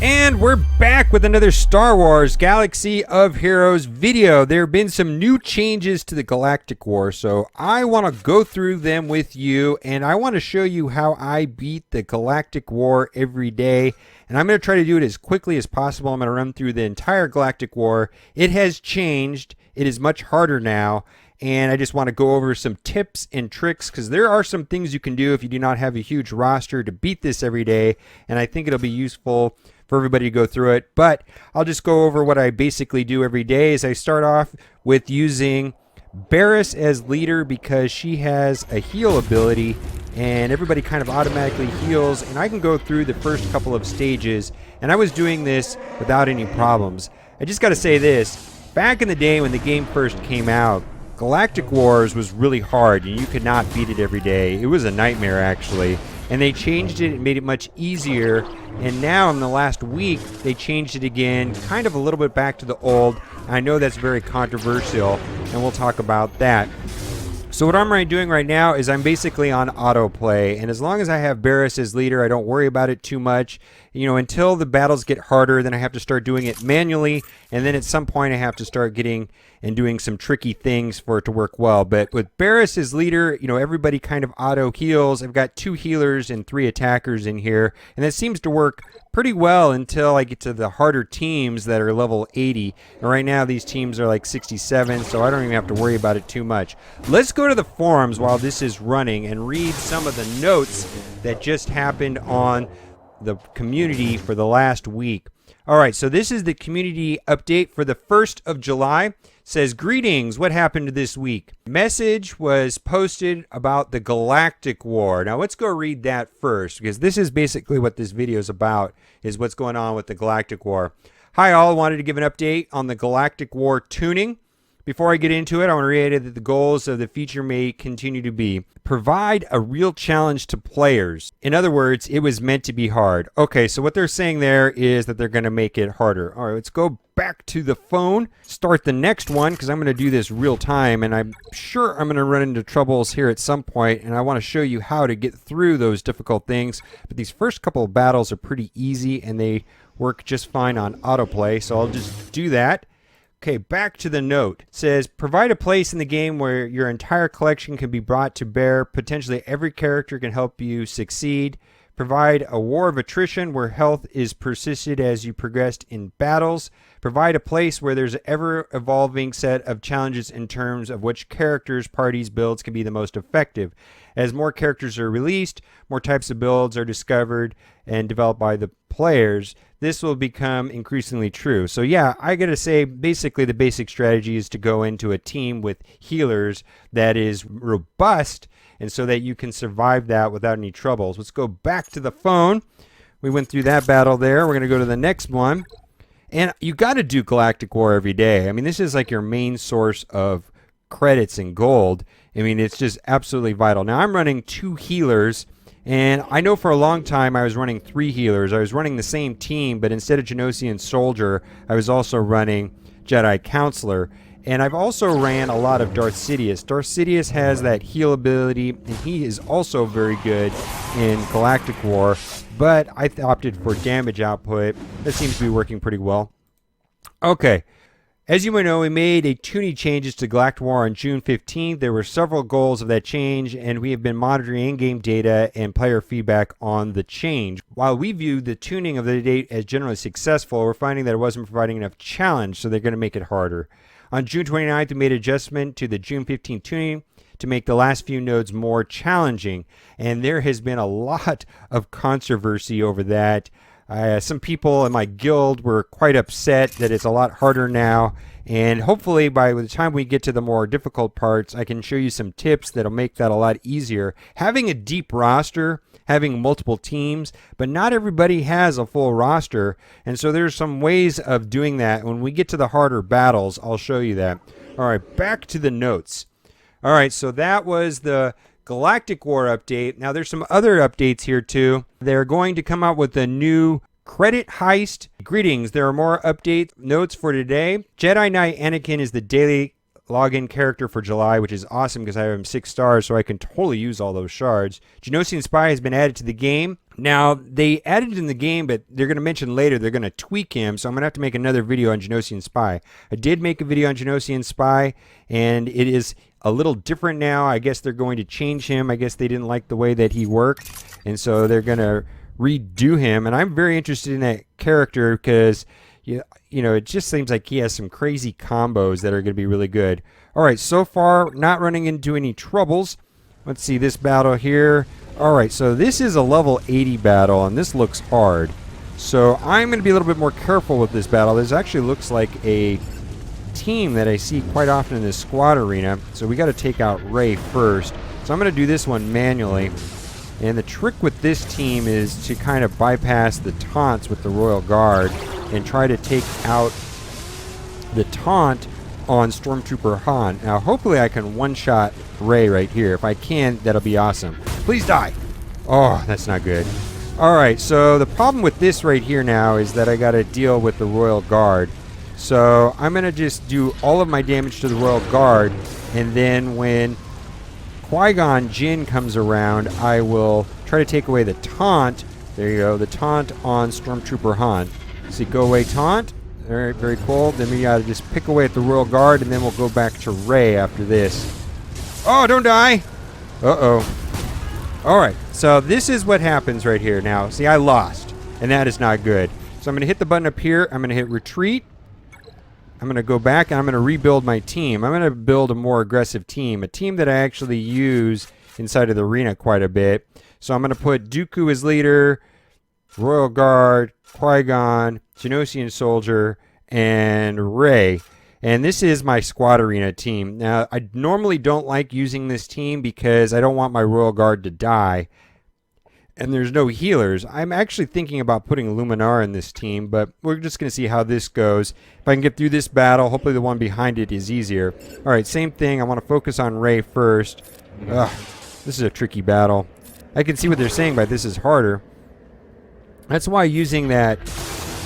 And we're back with another Star Wars Galaxy of Heroes video. There have been some new changes to the Galactic War, so I want to go through them with you, and I want to show you how I beat the Galactic War every day. And I'm going to try to do it as quickly as possible. I'm going to run through the entire Galactic War. It has changed. It is much harder now. And I just want to go over some tips and tricks because there are some things you can do if you do not have a huge roster to beat this every day. And I think it'll be useful for everybody to go through it. But I'll just go over what I basically do every day. Is I start off with using Barriss as leader because she has a heal ability and everybody kind of automatically heals. And I can go through the first couple of stages. And I was doing this without any problems. I just got to say this. Back in the day when the game first came out, Galactic Wars was really hard and you could not beat it every day. It was a nightmare actually. And they changed it and made it much easier. And now in the last week, they changed it again, kind of a little bit back to the old. I know that's very controversial and we'll talk about that. So what I'm doing right now is I'm basically on autoplay, and as long as I have Barriss as leader, I don't worry about it too much. You know, until the battles get harder, then I have to start doing it manually, and then at some point I have to start getting and doing some tricky things for it to work well. But with Barriss as leader, you know, everybody kind of auto heals. I've got 2 healers and 3 attackers in here, and that seems to work pretty well until I get to the harder teams that are level 80. And right now these teams are like 67, so I don't even have to worry about it too much. Let's go to the forums while this is running and read some of the notes that just happened on the community for the last week. All right, so this is the community update for the 1st of July. It says, greetings, what happened this week? Message was posted about the Galactic War. Now let's go read that first, because this is basically what this video is about, is what's going on with the Galactic War. Hi all, wanted to give an update on the Galactic War tuning. Before I get into it, I want to reiterate that the goals of the feature may continue to be provide a real challenge to players. In other words, it was meant to be hard. Okay, so what they're saying there is that they're going to make it harder. All right, let's go back to the phone, start the next one, because I'm going to do this real time, and I'm sure I'm going to run into troubles here at some point, and I want to show you how to get through those difficult things. But these first couple of battles are pretty easy, and they work just fine on autoplay, so I'll just do that. Okay, back to the note. It says, provide a place in the game where your entire collection can be brought to bear. Potentially every character can help you succeed. Provide a war of attrition where health is persisted as you progressed in battles. Provide a place where there's an ever-evolving set of challenges in terms of which characters, parties, builds can be the most effective. As more characters are released, more types of builds are discovered and developed by the players. This will become increasingly true. So yeah, I gotta say, basically the basic strategy is to go into a team with healers that is robust, and so that you can survive that without any troubles. Let's go back to the phone. We went through that battle there. We're gonna go to the next one. And you gotta do Galactic War every day. I mean, this is like your main source of credits and gold. I mean, it's just absolutely vital. Now I'm running 2 healers, and I know for a long time I was running 3 healers. I was running the same team, but instead of Janoskians Soldier, I was also running Jedi Counselor. And I've also ran a lot of Darth Sidious. Darth Sidious has that heal ability, and he is also very good in Galactic War, but I opted for damage output. That seems to be working pretty well. Okay. As you may know, we made a tuning changes to Galactic War on June 15th. There were several goals of that change, and we have been monitoring in-game data and player feedback on the change. While we view the tuning of the date as generally successful, we're finding that it wasn't providing enough challenge, so they're going to make it harder. On June 29th, we made an adjustment to the June 15th tuning to make the last few nodes more challenging, and there has been a lot of controversy over that. Some people in my guild were quite upset that it's a lot harder now, and hopefully by the time we get to the more difficult parts, I can show you some tips that'll make that a lot easier. Having a deep roster, having multiple teams, but not everybody has a full roster, and so there's some ways of doing that. When we get to the harder battles, I'll show you that. All right, back to the notes. All right, so that was the Galactic War update. Now there's some other updates here too. They're going to come out with a new credit heist. Greetings, there are more update notes for today. Jedi Knight Anakin is the daily login character for July, which is awesome because I have him 6 stars, so I can totally use all those shards. Janosian Spy has been added to the game. Now, they added it in the game, but they're going to mention later they're going to tweak him, so I'm going to have to make another video on Janosian Spy. I did make a video on Janosian Spy, and it is a little different now. I guess they're going to change him. I guess they didn't like the way that he worked, and so they're going to redo him. And I'm very interested in that character because, you know, it just seems like he has some crazy combos that are going to be really good. All right, so far, not running into any troubles. Let's see this battle here. Alright, so this is a level 80 battle, and this looks hard. So I'm going to be a little bit more careful with this battle. This actually looks like a team that I see quite often in this squad arena. So we got to take out Ray first. So I'm going to do this one manually. And the trick with this team is to kind of bypass the taunts with the Royal Guard and try to take out the taunt on Stormtrooper Han. Now, hopefully I can one-shot Ray right here. If I can, that'll be awesome. Please die. Oh, that's not good. Alright, so the problem with this right here now is that I got to deal with the Royal Guard. So I'm going to just do all of my damage to the Royal Guard, and then when Qui-Gon Jinn comes around, I will try to take away the taunt. There you go, the taunt on Stormtrooper Han. See, go away taunt. Alright, very cool. Then we got to just pick away at the Royal Guard, and then we'll go back to Rey after this. Oh, don't die! Uh-oh. Alright, so this is what happens right here. Now, see, I lost, and that is not good. So I'm going to hit the button up here. I'm going to hit retreat. I'm going to go back, and I'm going to rebuild my team. I'm going to build a more aggressive team, a team that I actually use inside of the arena quite a bit. So I'm going to put Dooku as leader, Royal Guard, Qui-Gon, Janoskians Soldier, and Rey. And this is my squad arena team. Now, I normally don't like using this team because I don't want my Royal Guard to die. And there's no healers. I'm actually thinking about putting Luminar in this team, but we're just going to see how this goes. If I can get through this battle, hopefully the one behind it is easier. All right, same thing. I want to focus on Rey first. Ugh, this is a tricky battle. I can see what they're saying by this is harder. That's why using that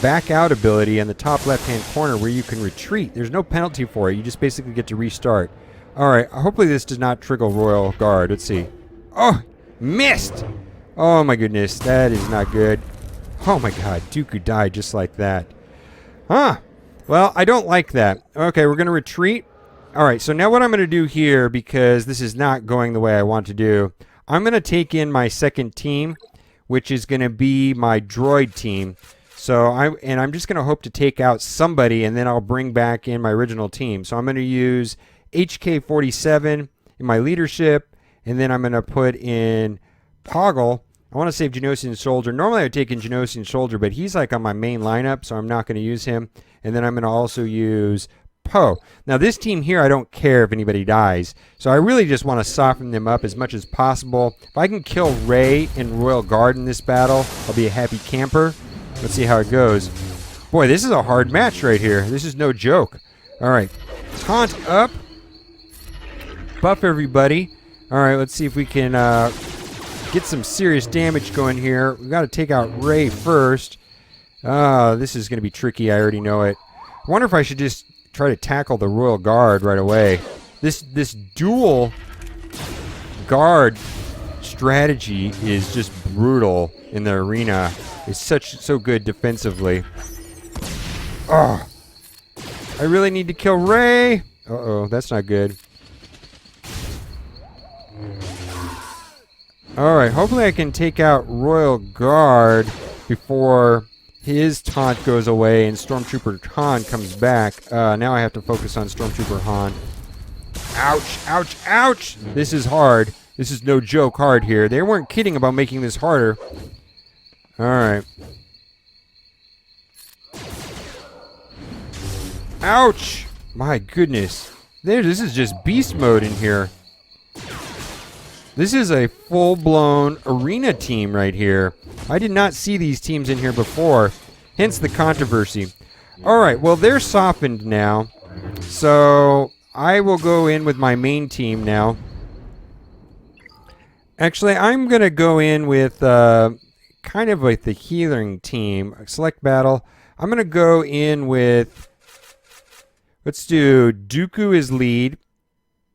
back out ability in the top left hand corner where you can retreat, there's no penalty for it. You just basically get to restart. Alright, hopefully this does not trigger Royal Guard. Let's see. Oh, missed! Oh my goodness, that is not good. Oh my god, Dooku died just like that. Huh. Well, I don't like that. Okay, we're going to retreat. Alright, so now what I'm going to do here, because this is not going the way I want to do, I'm going to take in my second team, which is going to be my droid team. So I'm just going to hope to take out somebody, and then I'll bring back in my original team. So I'm going to use HK-47 in my leadership, and then I'm going to put in Poggle. I want to save Janoskians Soldier. Normally I would take in Janoskians Soldier, but he's like on my main lineup, so I'm not going to use him. And then I'm going to also use Poe. Now this team here, I don't care if anybody dies. So I really just want to soften them up as much as possible. If I can kill Rey and Royal Guard in this battle, I'll be a happy camper. Let's see how it goes. Boy, this is a hard match right here. This is no joke. All right. Taunt up. Buff everybody. All right, let's see if we can get some serious damage going here. We've got to take out Rey first. This is going to be tricky. I already know it. I wonder if I should just try to tackle the Royal Guard right away. This dual guard strategy is just brutal in the arena. It's so good defensively. Oh, I really need to kill Rey. Uh-oh, that's not good. Alright, hopefully I can take out Royal Guard before his taunt goes away and Stormtrooper Han comes back. Now I have to focus on Stormtrooper Han. Ouch, ouch, ouch! This is hard. This is no joke hard here. They weren't kidding about making this harder. Alright. Ouch! My goodness. This is just beast mode in here. This is a full-blown arena team right here. I did not see these teams in here before. Hence the controversy. Alright, well they're softened now. So I will go in with my main team now. Actually, I'm going to go in with kind of like the healing team. Select battle. I'm going to go in with, let's do Dooku as lead.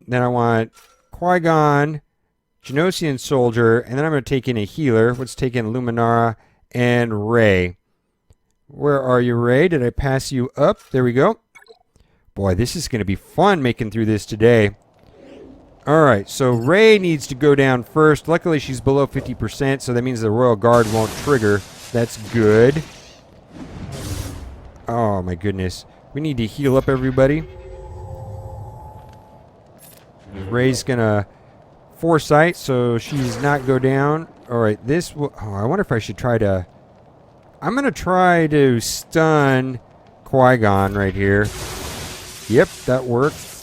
Then I want Qui-Gon, Janosian Soldier, and then I'm going to take in a healer. Let's take in Luminara and Ray. Where are you, Ray? Did I pass you up? There we go. Boy, this is going to be fun making through this today. Alright, so Ray needs to go down first. Luckily, she's below 50%, so that means the Royal Guard won't trigger. That's good. Oh, my goodness. We need to heal up everybody. Ray's going to foresight, so she's not go down. Alright, this will... Oh, I wonder if I should try to... I'm going to try to stun Qui-Gon right here. Yep, that worked.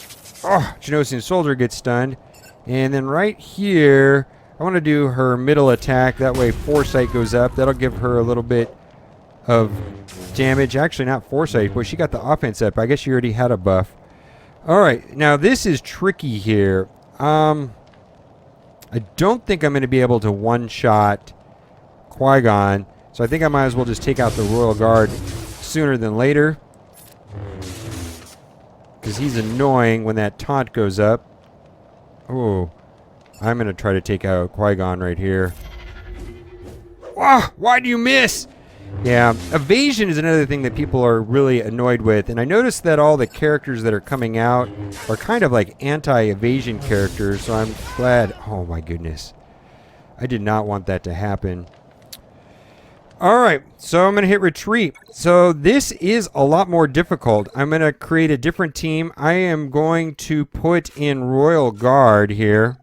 Oh, Janosian Soldier gets stunned. And then right here, I want to do her middle attack. That way foresight goes up. That'll give her a little bit of damage. Actually, not foresight. Boy, she got the offense up. I guess she already had a buff. Alright, now this is tricky here. I don't think I'm going to be able to one-shot Qui-Gon. So I think I might as well just take out the Royal Guard sooner than later. Because he's annoying when that taunt goes up. Oh, I'm going to try to take out Qui-Gon right here. Oh, why do you miss? Yeah, evasion is another thing that people are really annoyed with. And I noticed that all the characters that are coming out are kind of like anti-evasion characters. So I'm glad. Oh, my goodness. I did not want that to happen. Alright, so I'm going to hit retreat. So this is a lot more difficult. I'm going to create a different team. I am going to put in Royal Guard here.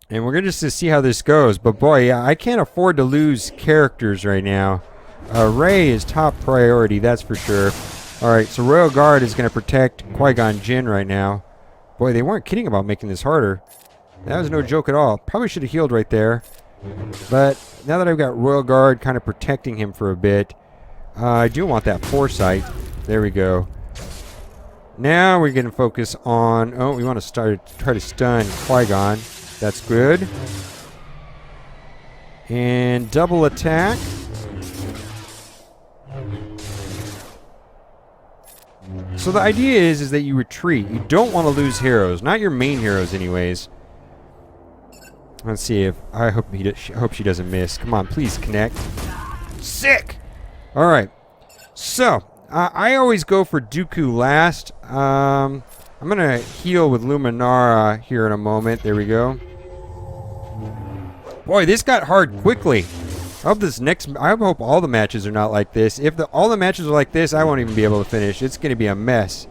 And we're going to just see how this goes. But boy, yeah, I can't afford to lose characters right now. Rey is top priority, that's for sure. Alright, so Royal Guard is going to protect Qui-Gon Jinn right now. Boy, they weren't kidding about making this harder. That was no joke at all. Probably should have healed right there. But now that I've got Royal Guard kind of protecting him for a bit, I do want that foresight. There we go. Now we're going to focus on... Oh, we want to try to stun Qui-Gon. That's good. And double attack. So the idea is that you retreat. You don't want to lose heroes. Not your main heroes anyways. Let's see if... I hope she doesn't miss. Come on, please connect. Sick! Alright. So, I always go for Dooku last. I'm going to heal with Luminara here in a moment. There we go. Boy, this got hard quickly. I hope all the matches are not like this. If all the matches are like this, I won't even be able to finish. It's going to be a mess.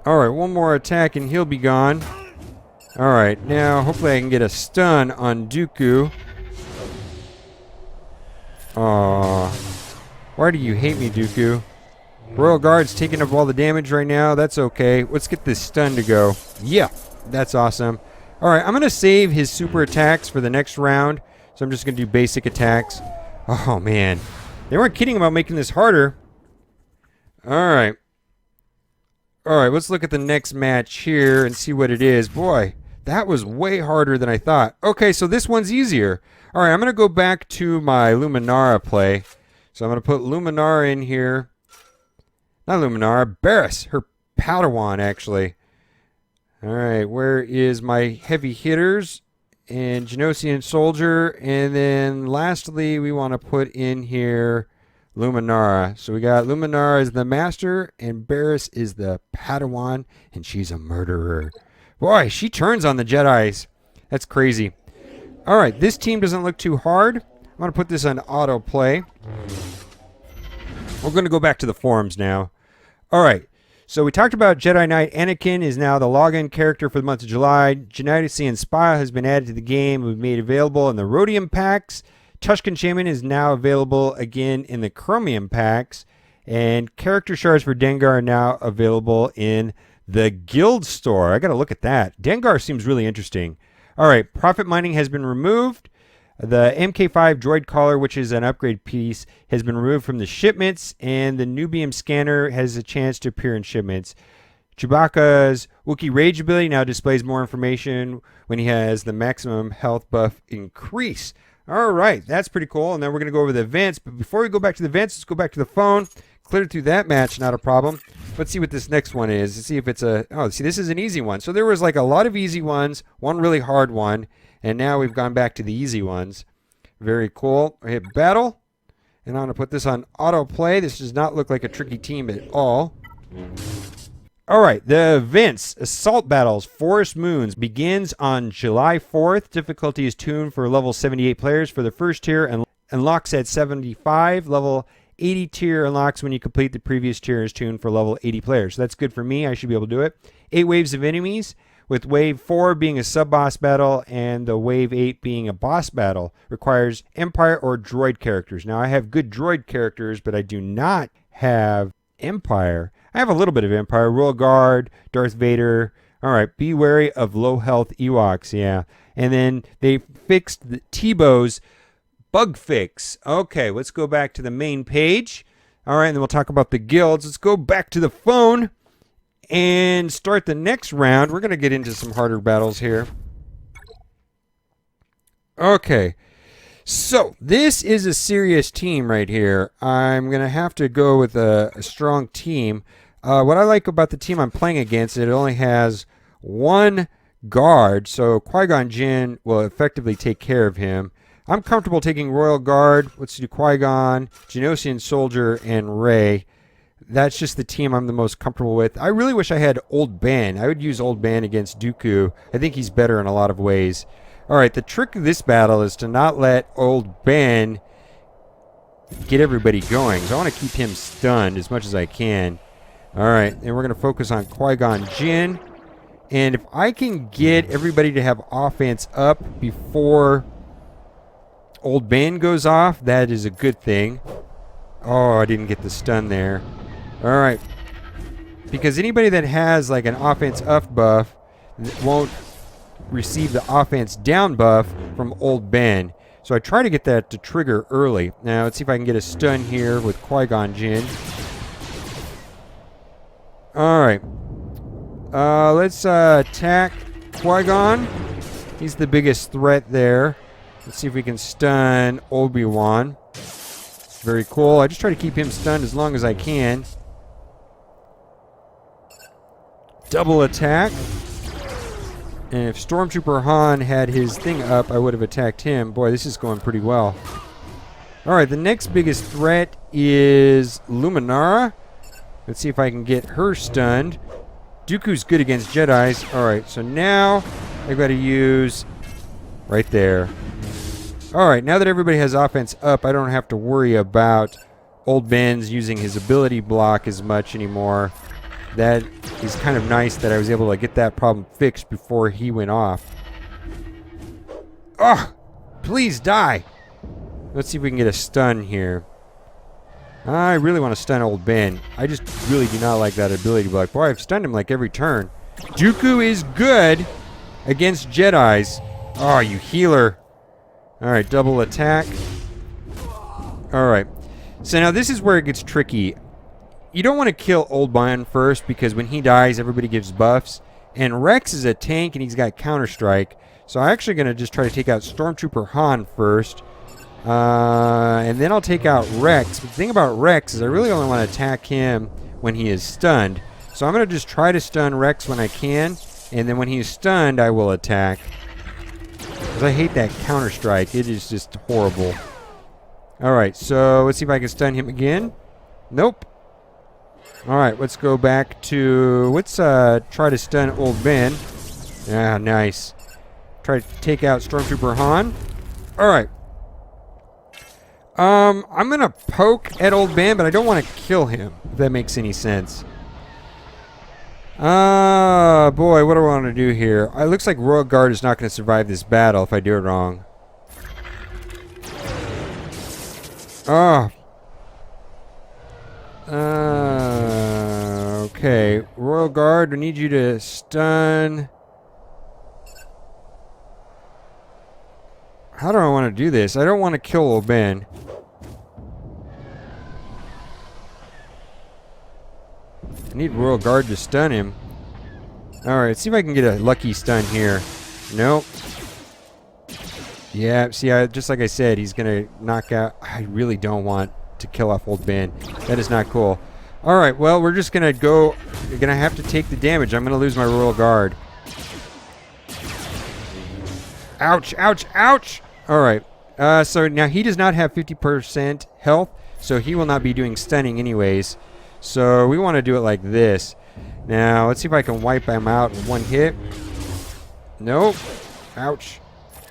Alright, one more attack and he'll be gone. Alright, now hopefully I can get a stun on Dooku. Aww. Why do you hate me, Dooku? Royal Guard's taking up all the damage right now. That's okay. Let's get this stun to go. Yeah, that's awesome. Alright, I'm going to save his super attacks for the next round. So I'm just going to do basic attacks. Oh, man. They weren't kidding about making this harder. Alright. Alright, let's look at the next match here and see what it is. Boy, that was way harder than I thought. Okay, so this one's easier. Alright, I'm going to go back to my Luminara play. So I'm going to put Luminara in here. Not Luminara, Barriss, her Padawan, actually. Alright, where is my heavy hitters? And Janosian Soldier. And then lastly, we want to put in here Luminara. So we got Luminara as the master, and Barriss is the Padawan, and she's a murderer. Boy, she turns on the Jedis. That's crazy. Alright, this team doesn't look too hard. I'm going to put this on autoplay. We're going to go back to the forums now. Alright, so we talked about Jedi Knight Anakin is now the login character for the month of July. Janoskians Soldier has been added to the game. We've made available in the Rhodium packs. Tusken Shaman is now available again in the Chromium packs. And character shards for Dengar are now available in the Guild store. I got to look at that. Dengar seems really interesting. All right, profit mining has been removed. The MK5 droid collar, which is an upgrade piece, has been removed from the shipments. And the Nubium scanner has a chance to appear in shipments. Chewbacca's Wookiee Rage ability now displays more information when he has the maximum health buff increase. All right, that's pretty cool. And then we're going to go over the events. But before we go back to the events, let's go back to the phone. cleared through that match, not a problem. Let's see what this next one is. Let's see if it's a... Oh, see, this is an easy one. So there was like a lot of easy ones, one really hard one, and now we've gone back to the easy ones. Very cool. I hit battle, and I'm going to put this on autoplay. This does not look like a tricky team at all. All right, the events, Assault Battles, Forest Moons, begins on July 4th. Difficulty is tuned for level 78 players for the first tier and unlocks at 75. Level 80 tier unlocks when you complete the previous tier is tuned for level 80 players. So that's good for me. I should be able to do it. 8 waves of enemies, with wave 4 being a sub-boss battle and the wave 8 being a boss battle. Requires Empire or Droid characters. Now, I have good Droid characters, but I do not have Empire. I have a little bit of Empire. Royal Guard, Darth Vader. All right, be wary of low-health Ewoks, yeah. And then they fixed the Tebow's bug fix. Okay, let's go back to the main page. All right, and then we'll talk about the guilds. Let's go back to the phone and start the next round. We're going to get into some harder battles here. Okay, so this is a serious team right here. I'm going to have to go with a strong team. What I like about the team I'm playing against, it only has one guard, so Qui-Gon Jinn will effectively take care of him. I'm comfortable taking Royal Guard. Let's do Qui-Gon, Janoskians Soldier, and Rey. That's just the team I'm the most comfortable with. I really wish I had Old Ben. I would use Old Ben against Dooku. I think he's better in a lot of ways. All right, the trick of this battle is to not let Old Ben get everybody going. So I want to keep him stunned as much as I can. All right, and we're going to focus on Qui-Gon Jinn. And if I can get everybody to have offense up before Old Ben goes off, that is a good thing. Oh, I didn't get the stun there. All right. Because anybody that has like an offense up buff won't receive the offense down buff from Old Ben. So I try to get that to trigger early. Now, let's see if I can get a stun here with Qui-Gon Jinn. All right. Let's attack Qui-Gon. He's the biggest threat there. Let's see if we can stun Obi-Wan. Very cool. I just try to keep him stunned as long as I can. Double attack. And if Stormtrooper Han had his thing up, I would have attacked him. Boy, this is going pretty well. Alright, the next biggest threat is Luminara. Let's see if I can get her stunned. Dooku's good against Jedis. Alright, so now I've got to use right there. Alright, now that everybody has offense up, I don't have to worry about Old Ben's using his ability block as much anymore. That is kind of nice that I was able to get that problem fixed before he went off. Oh, please die. Let's see if we can get a stun here. I really want to stun Old Ben. I just really do not like that ability block. Boy, I've stunned him like every turn. Dooku is good against Jedis. Oh, you healer. Alright, double attack. Alright. So now this is where it gets tricky. You don't want to kill Old Ben first because when he dies, everybody gives buffs. And Rex is a tank and he's got Counter-Strike. So I'm actually going to just try to take out Stormtrooper Han first. And then I'll take out Rex. But the thing about Rex is I really only want to attack him when he is stunned. So I'm going to just try to stun Rex when I can. And then when he's stunned, I will attack. Because I hate that Counter-Strike. It is just horrible. Alright, so let's see if I can stun him again. Nope. Alright, let's go back to... Let's try to stun Old Ben. Yeah, nice. Try to take out Stormtrooper Han. Alright. I'm going to poke at Old Ben, but I don't want to kill him, if that makes any sense. Boy, what do I want to do here? It looks like Royal Guard is not going to survive this battle if I do it wrong. Okay. Royal Guard, I need you to stun. How do I want to do this? I don't want to kill Old Ben. I need Royal Guard to stun him. Alright, see if I can get a lucky stun here. Nope. Yeah, see, just like I said, he's going to knock out... I really don't want to kill off Old Ben. That is not cool. All right, well, we're just going to go. You're going to have to take the damage. I'm going to lose my Royal Guard. Ouch, ouch, ouch. All right. So now he does not have 50% health, so he will not be doing stunning anyways. So we want to do it like this. Now, let's see if I can wipe him out in one hit. Nope. Ouch.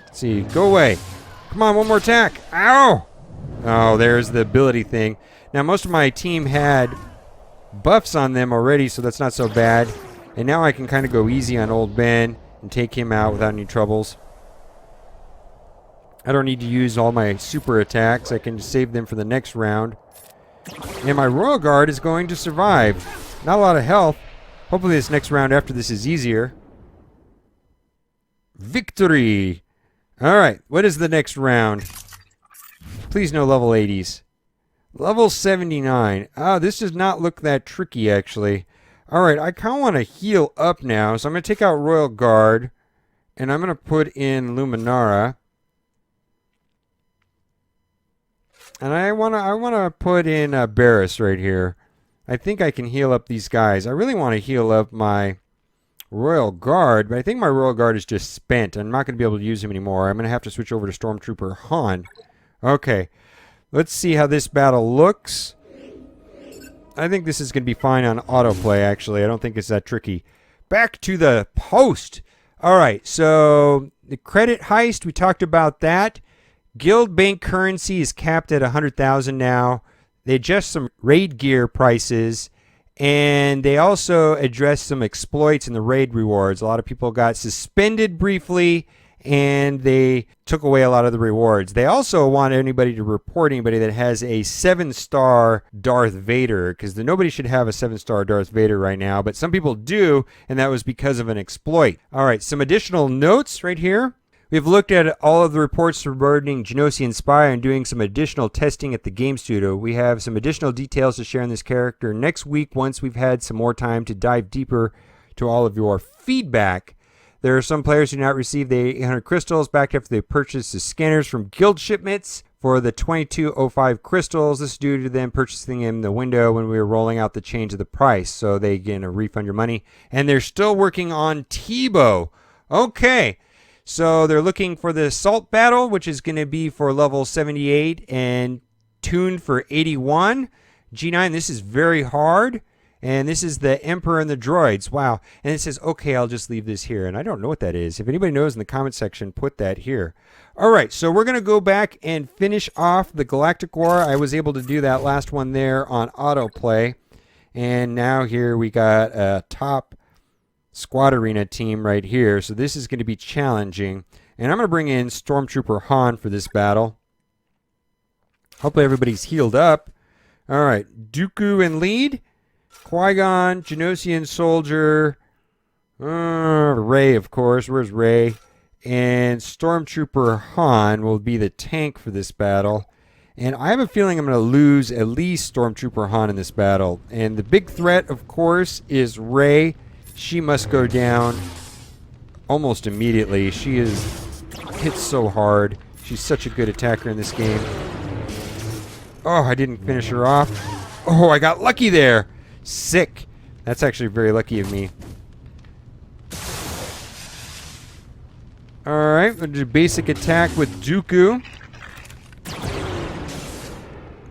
Let's see. Go away. Come on, one more attack. Ow! Oh, there's the ability thing. Now, most of my team had buffs on them already, so that's not so bad. And now I can kind of go easy on Old Ben and take him out without any troubles. I don't need to use all my super attacks. I can just save them for the next round. And my Royal Guard is going to survive. Not a lot of health. Hopefully this next round after this is easier. Victory! Alright, what is the next round? Please no level 80s. Level 79. Ah, this does not look that tricky, actually. Alright, I kind of want to heal up now, so I'm going to take out Royal Guard. And I'm going to put in Luminara. And I wanna put in Barris right here. I think I can heal up these guys. I really want to heal up my Royal Guard, but I think my Royal Guard is just spent. I'm not going to be able to use him anymore. I'm going to have to switch over to Stormtrooper Han. Okay, let's see how this battle looks. I think this is going to be fine on autoplay, actually. I don't think it's that tricky. Back to the post. All right, so the credit heist, we talked about that. Guild Bank currency is capped at 100,000 now. They adjust some raid gear prices, and they also address some exploits in the raid rewards. A lot of people got suspended briefly, and they took away a lot of the rewards. They also want anybody to report anybody that has a 7-star Darth Vader, because nobody should have a 7-star Darth Vader right now, but some people do, and that was because of an exploit. All right, some additional notes right here. We've looked at all of the reports regarding Janosian Spy and doing some additional testing at the game studio. We have some additional details to share on this character next week once we've had some more time to dive deeper to all of your feedback. There are some players who do not receive the 800 crystals back after they purchased the scanners from guild shipments for the 2205 crystals. This is due to them purchasing them in the window when we were rolling out the change of the price, so they get a refund your money. And they're still working on Tebow. Okay. So they're looking for the assault battle, which is going to be for level 78 and tuned for 81. G9, this is very hard. And this is the Emperor and the droids. Wow. And it says, okay, I'll just leave this here. And I don't know what that is. If anybody knows in the comment section, put that here. All right, so we're going to go back and finish off the Galactic War. I was able to do that last one there on autoplay. And now here we got a top Squad Arena team right here, so this is going to be challenging. And I'm going to bring in Stormtrooper Han for this battle. Hopefully everybody's healed up. All right, Dooku in lead. Qui-Gon, Janosian Soldier. Rey, of course. Where's Rey? And Stormtrooper Han will be the tank for this battle. And I have a feeling I'm going to lose at least Stormtrooper Han in this battle. And the big threat, of course, is Rey. She must go down almost immediately. She is hit so hard. She's such a good attacker in this game. Oh, I didn't finish her off. Oh, I got lucky there. Sick. That's actually very lucky of me. Alright, we'll do basic attack with Dooku.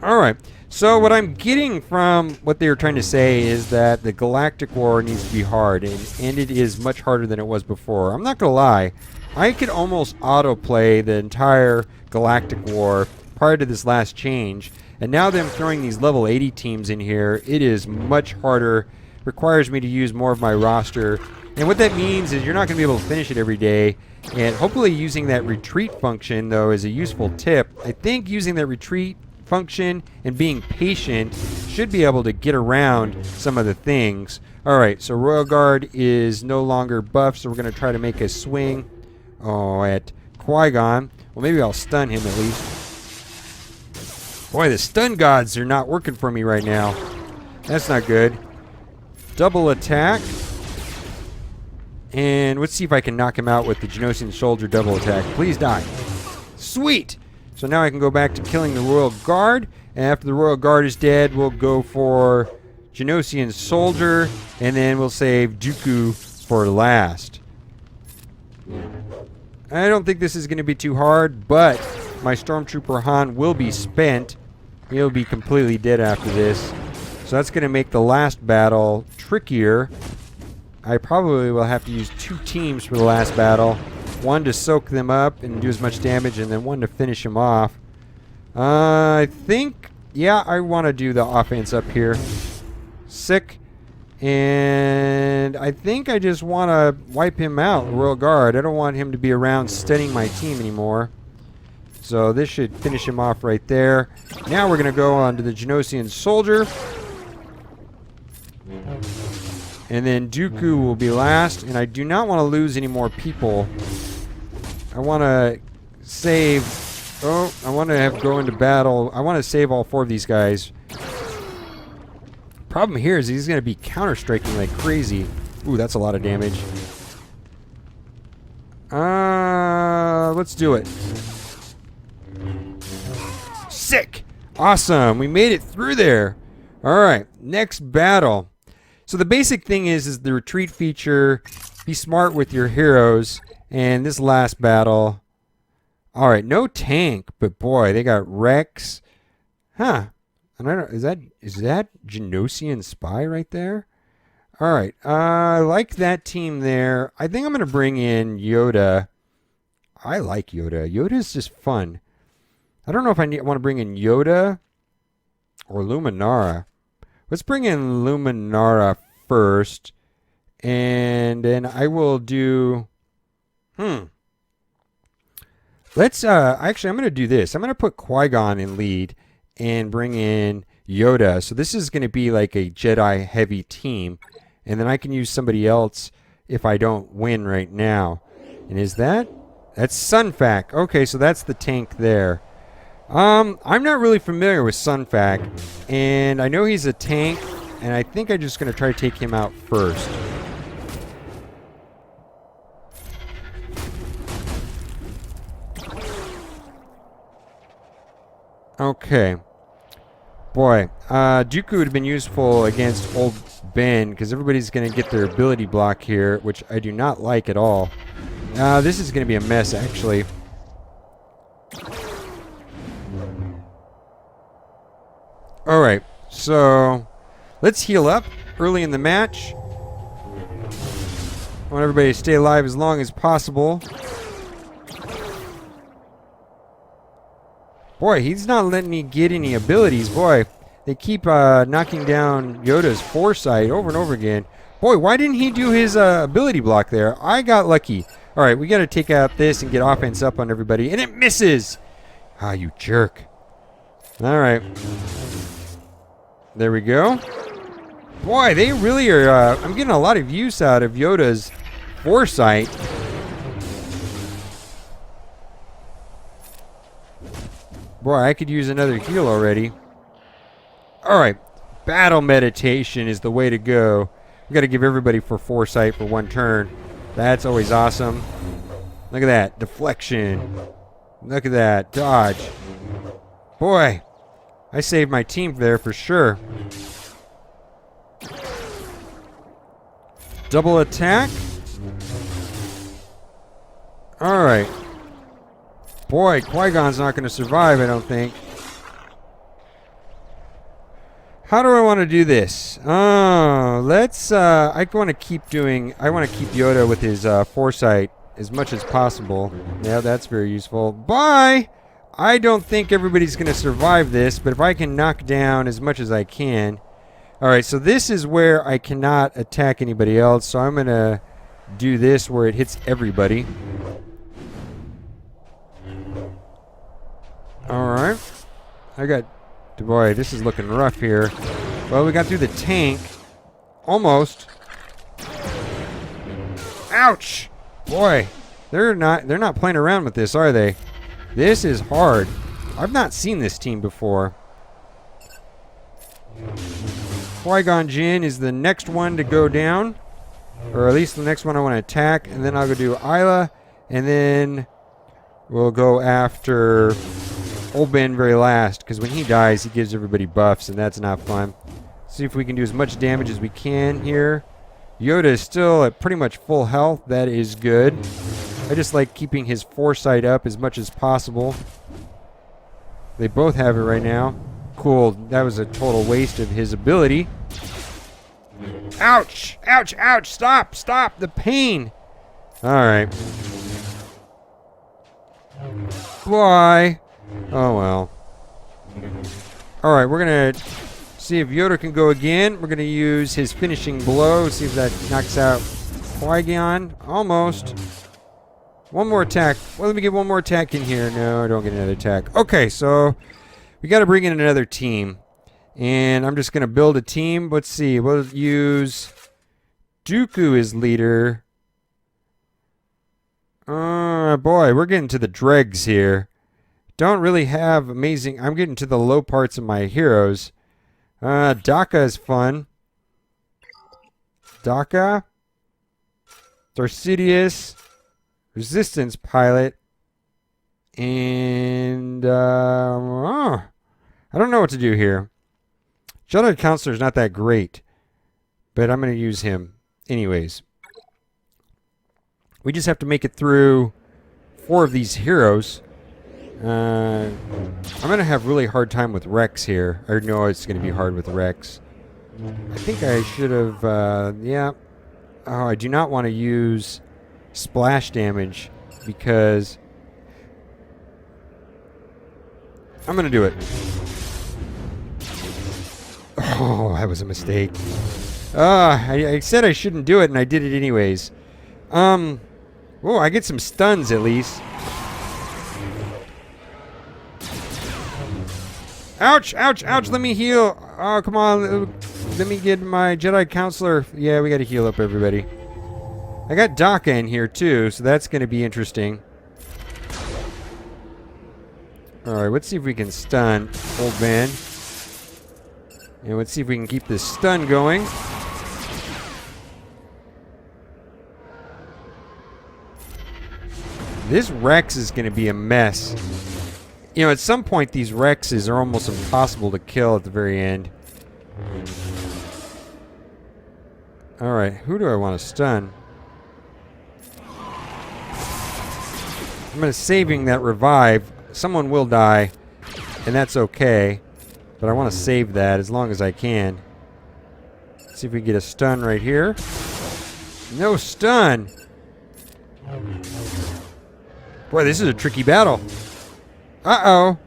Alright. So what I'm getting from what they were trying to say is that the Galactic War needs to be hard, and it is much harder than it was before. I'm not going to lie. I could almost autoplay the entire Galactic War prior to this last change, and now them throwing these level 80 teams in here, it is much harder, requires me to use more of my roster, and what that means is you're not going to be able to finish it every day, and hopefully using that retreat function, though, is a useful tip. I think using that retreat function and being patient should be able to get around some of the things. Alright, so Royal Guard is no longer buffed, so we're going to try to make a swing at Qui-Gon. Well, maybe I'll stun him at least. Boy, the stun gods are not working for me right now. That's not good. Double attack. And let's see if I can knock him out with the Janoskians Soldier double attack. Please die. Sweet! So now I can go back to killing the Royal Guard. And after the Royal Guard is dead, we'll go for Janoskians Soldier. And then we'll save Dooku for last. I don't think this is going to be too hard, but my Stormtrooper Han will be spent. He'll be completely dead after this. So that's going to make the last battle trickier. I probably will have to use 2 teams for the last battle. One to soak them up and do as much damage, and then one to finish them off. I think, yeah, I want to do the offense up here. Sick. And I think I just want to wipe him out, the Royal Guard. I don't want him to be around stunning my team anymore. So this should finish him off right there. Now we're going to go on to the Janoskians Soldier. And then Dooku will be last. And I do not want to lose any more people. I want to save... Oh, I want to go into battle. I want to save all 4 of these guys. Problem here is he's going to be counter-striking like crazy. Ooh, that's a lot of damage. Let's do it. Sick! Awesome! We made it through there. Alright, next battle. So the basic thing is the retreat feature. Be smart with your heroes. And this last battle... Alright, no tank, but boy, they got Rex. Huh. I don't know, is that Janosian spy right there? Alright, I like that team there. I think I'm going to bring in Yoda. I like Yoda. Yoda's just fun. I don't know if I want to bring in Yoda or Luminara. Let's bring in Luminara first. And then I will do... Let's, actually, I'm going to do this. I'm going to put Qui-Gon in lead and bring in Yoda. So this is going to be like a Jedi heavy team. And then I can use somebody else if I don't win right now. And is that? That's Sunfac. Okay, so that's the tank there. I'm not really familiar with Sunfac. And I know he's a tank. And I think I'm just going to try to take him out first. Okay. Boy, Dooku would have been useful against old Ben, because everybody's going to get their ability block here, which I do not like at all. This is going to be a mess, actually. Alright, so let's heal up early in the match. I want everybody to stay alive as long as possible. Boy, he's not letting me get any abilities. Boy, they keep knocking down Yoda's foresight over and over again. Boy, why didn't he do his ability block there? I got lucky. All right, we got to take out this and get offense up on everybody. And it misses. Ah, you jerk. All right. There we go. Boy, they really are... I'm getting a lot of use out of Yoda's foresight. Boy, I could use another heal already. Alright. Battle meditation is the way to go. We got to give everybody for foresight for 1 turn. That's always awesome. Look at that. Deflection. Look at that. Dodge. Boy. I saved my team there for sure. Double attack. Alright. Boy, Qui-Gon's not going to survive, I don't think. How do I want to do this? Oh, let's, I want to keep Yoda with his foresight as much as possible. Yeah, that's very useful. Bye! I don't think everybody's going to survive this, but if I can knock down as much as I can. Alright, so this is where I cannot attack anybody else, so I'm going to do this where it hits everybody. Alright. Boy, this is looking rough here. Well, we got through the tank. Almost. Ouch! Boy, they're not playing around with this, are they? This is hard. I've not seen this team before. Qui-Gon Jinn is the next one to go down. Or at least the next one I want to attack. And then I'll go do Isla. And then we'll go after Old Ben very last, because when he dies, he gives everybody buffs, and that's not fun. See if we can do as much damage as we can here. Yoda is still at pretty much full health. That is good. I just like keeping his foresight up as much as possible. They both have it right now. Cool. That was a total waste of his ability. Ouch! Ouch! Ouch! Stop! Stop! The pain! Alright. Bye! Oh well. Alright, we're gonna see if Yoda can go again. We're gonna use his finishing blow. See if that knocks out Qui-Gon. Almost. One more attack. Well, let me get one more attack in here. No, I don't get another attack. Okay, so we gotta bring in another team. And I'm just going to build a team. Let's see. We'll use Dooku as leader. Boy, we're getting to the dregs here. Don't really have amazing... I'm getting to the low parts of my heroes. Daka is fun. Daka. Darcidius. Resistance pilot. And... I don't know what to do here. Jedi Counselor is not that great, but I'm going to use him anyways. We just have to make it through 4 of these heroes. I'm going to have really hard time with Rex here. I know it's going to be hard with Rex. I think I should have, yeah. Oh, I do not want to use splash damage because I'm going to do it. Oh, that was a mistake. I said I shouldn't do it, and I did it anyways. Oh, I get some stuns at least. Ouch, ouch, ouch, let me heal. Oh, come on. Let me get my Jedi Counselor. Yeah, we gotta heal up everybody. I got Daka in here too, so that's gonna be interesting. Alright, let's see if we can stun Old Ben. And let's see if we can keep this stun going. This Rex is going to be a mess. You know, at some point these Rexes are almost impossible to kill at the very end. Alright, who do I want to stun? I'm going to saving that revive. Someone will die, and that's okay. But I want to save that as long as I can. Let's see if we get a stun right here. No stun! Boy, this is a tricky battle. Uh-oh.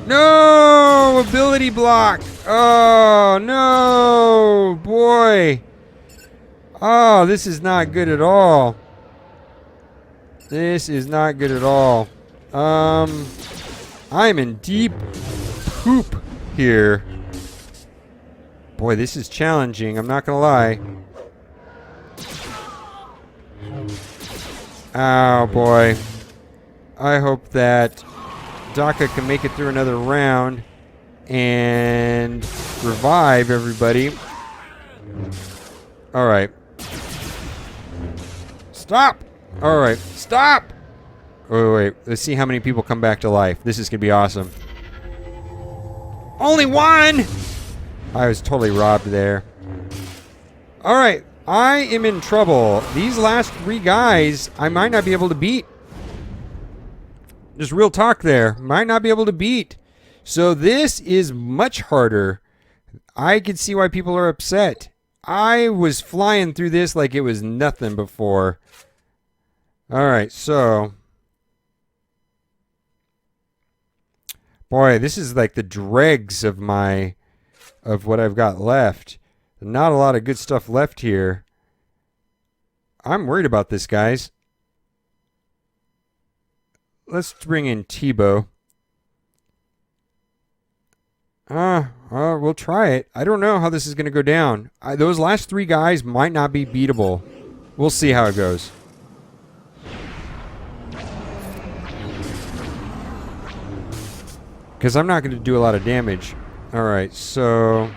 No! Ability block! Oh, no! Boy! Oh, this is not good at all. This is not good at all. I'm in deep poop here. Boy, this is challenging. I'm not gonna lie. Oh, boy. I hope that Daka can make it through another round and revive everybody. Alright. Stop! Alright, stop! Wait. Let's see how many people come back to life. This is gonna be awesome. Only one! I was totally robbed there. Alright, I am in trouble. These last 3 guys, I might not be able to beat. Just real talk there. Might not be able to beat. So this is much harder. I can see why people are upset. I was flying through this like it was nothing before. Alright, so... Boy, this is like the dregs of what I've got left. Not a lot of good stuff left here. I'm worried about this, guys. Let's bring in Tebow. We'll try it. I don't know how this is going to go down. Those last 3 guys might not be beatable. We'll see how it goes. Because I'm not going to do a lot of damage. Alright, so...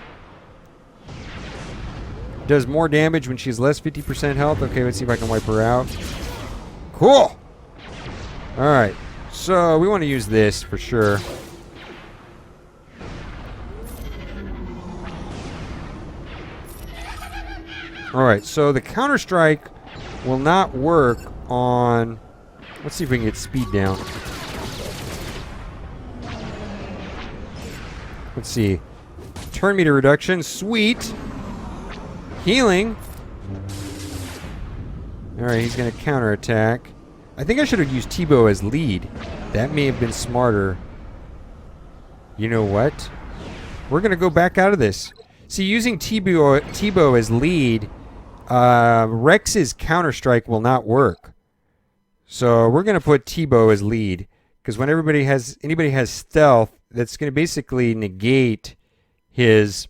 Does more damage when she's less 50% health. Okay, let's see if I can wipe her out. Cool! Alright, So we want to use this for sure. Alright, so the counter-strike will not work on... Let's see if we can get speed down. Let's see. Turn meter reduction. Sweet. Healing. Alright, he's going to counterattack. I think I should have used T-Bow as lead. That may have been smarter. You know what? We're going to go back out of this. See, using T-Bow as lead, Rex's counter-strike will not work. So we're going to put T-Bow as lead. Because when anybody has stealth, that's going to basically negate his...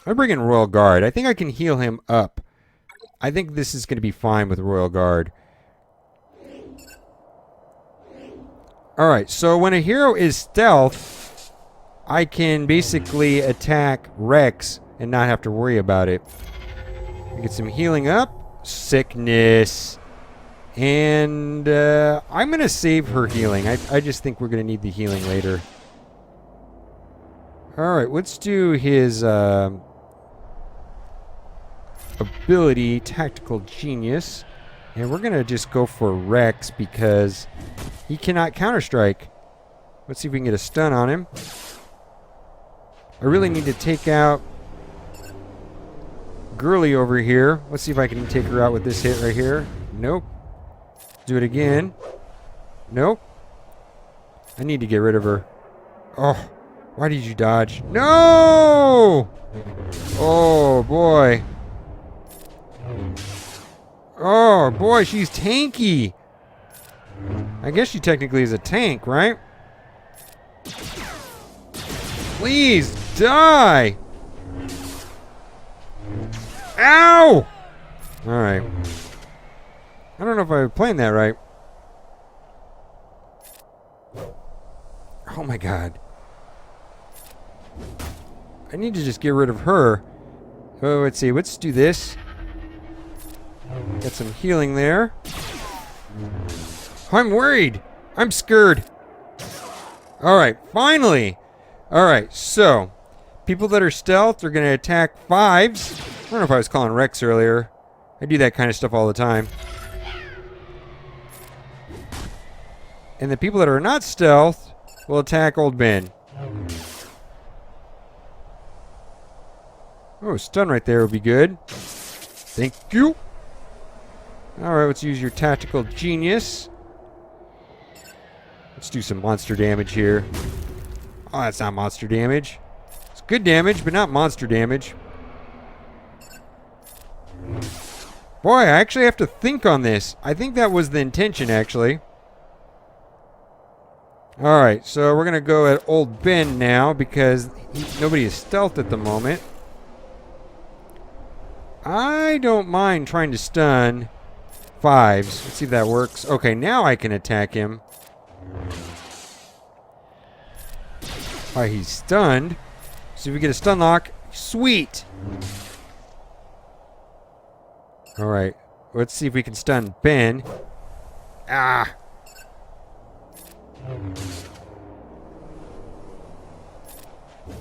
I bring in Royal Guard. I think I can heal him up. I think this is going to be fine with Royal Guard. Alright, so when a hero is stealth, I can basically attack Rex and not have to worry about it. Get some healing up. Sickness. And I'm going to save her healing. I just think we're going to need the healing later. Alright, let's do his ability, Tactical Genius. And we're going to just go for Rex because he cannot counter-strike. Let's see if we can get a stun on him. I really need to take out Girly over here. Let's see if I can take her out with this hit right here. Nope. Do it again. Nope. I need to get rid of her. Oh, why did you dodge? No! Oh, boy. Oh, boy, she's tanky. I guess she technically is a tank, right? Please, die! Ow! Alright. I don't know if I'm playing that right. Oh my god. I need to just get rid of her. Oh, let's see. Let's do this. Got some healing there. I'm worried. I'm scared. Alright, finally. Alright, so people that are stealth are going to attack fives. I don't know if I was calling Rex earlier. I do that kind of stuff all the time. And the people that are not stealth will attack Old Ben. Oh, stun right there would be good. Thank you. Alright, let's use your Tactical Genius. Let's do some monster damage here. Oh, that's not monster damage. It's good damage, but not monster damage. Boy, I actually have to think on this. I think that was the intention, actually. Alright, so we're going to go at Old Ben now because nobody is stealth at the moment. I don't mind trying to stun fives. Let's see if that works. Okay, now I can attack him. Alright, he's stunned. See if we get a stun lock. Sweet! Alright, let's see if we can stun Ben. Ah!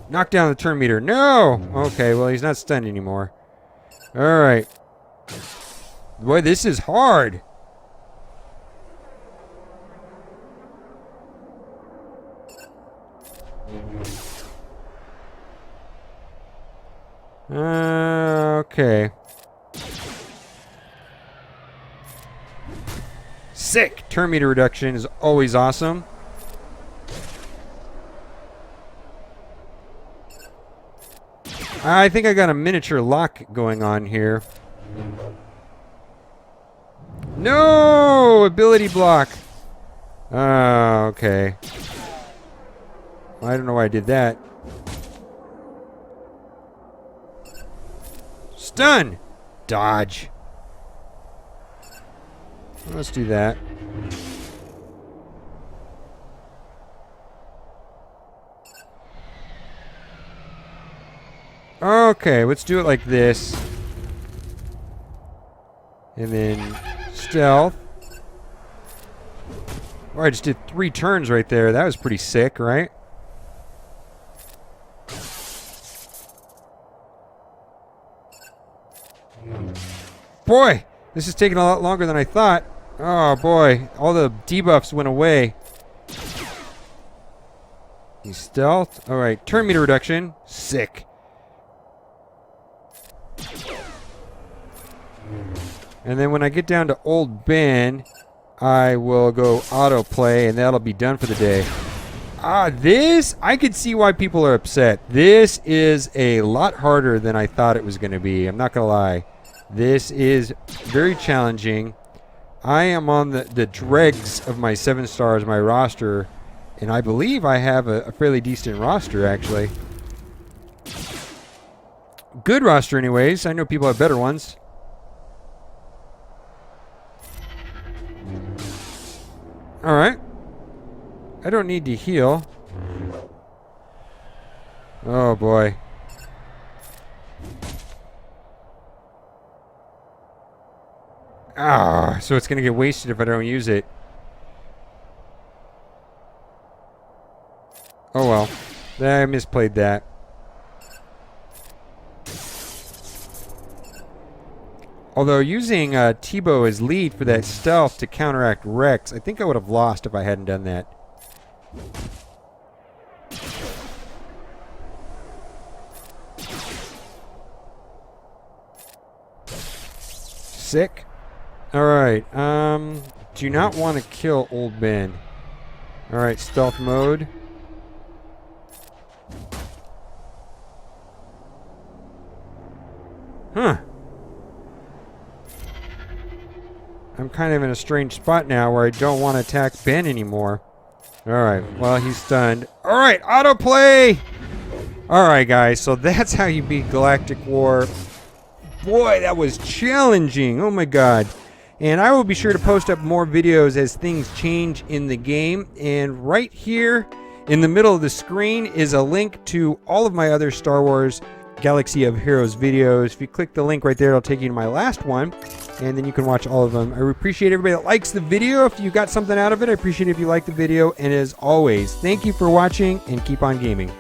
Knock down the turn meter. No! Okay, well, he's not stunned anymore. Alright. Boy, this is hard. Okay. Sick! Turn meter reduction is always awesome. I think I got a miniature lock going on here. No! Ability block. Oh, okay. I don't know why I did that. Stun! Dodge. Let's do that. Okay, let's do it like this. And then stealth. Oh, I just did 3 turns right there. That was pretty sick, right? Boy, this is taking a lot longer than I thought. Oh boy, all the debuffs went away. He's stealth. All right, turn meter reduction. Sick. And then when I get down to Old Ben, I will go autoplay, and that'll be done for the day. This, I could see why people are upset. This is a lot harder than I thought it was going to be. I'm not going to lie. This is very challenging. I am on the dregs of my 7 stars, my roster, and I believe I have a fairly decent roster, actually. Good roster, anyways. I know people have better ones. Alright. I don't need to heal. Oh boy. Ah, so it's going to get wasted if I don't use it. Oh well. I misplayed that. Although using Tebow as lead for that stealth to counteract Rex, I think I would have lost if I hadn't done that. Sick. Alright, do not want to kill Old Ben. Alright, stealth mode. Huh. I'm kind of in a strange spot now where I don't want to attack Ben anymore. Alright, well, he's stunned. Alright, autoplay! Alright, guys, so that's how you beat Galactic War. Boy, that was challenging. Oh my god. And I will be sure to post up more videos as things change in the game. And right here in the middle of the screen is a link to all of my other Star Wars Galaxy of Heroes videos. If you click the link right there, it'll take you to my last one. And then you can watch all of them. I appreciate everybody that likes the video. If you got something out of it, I appreciate it if you like the video. And as always, thank you for watching and keep on gaming.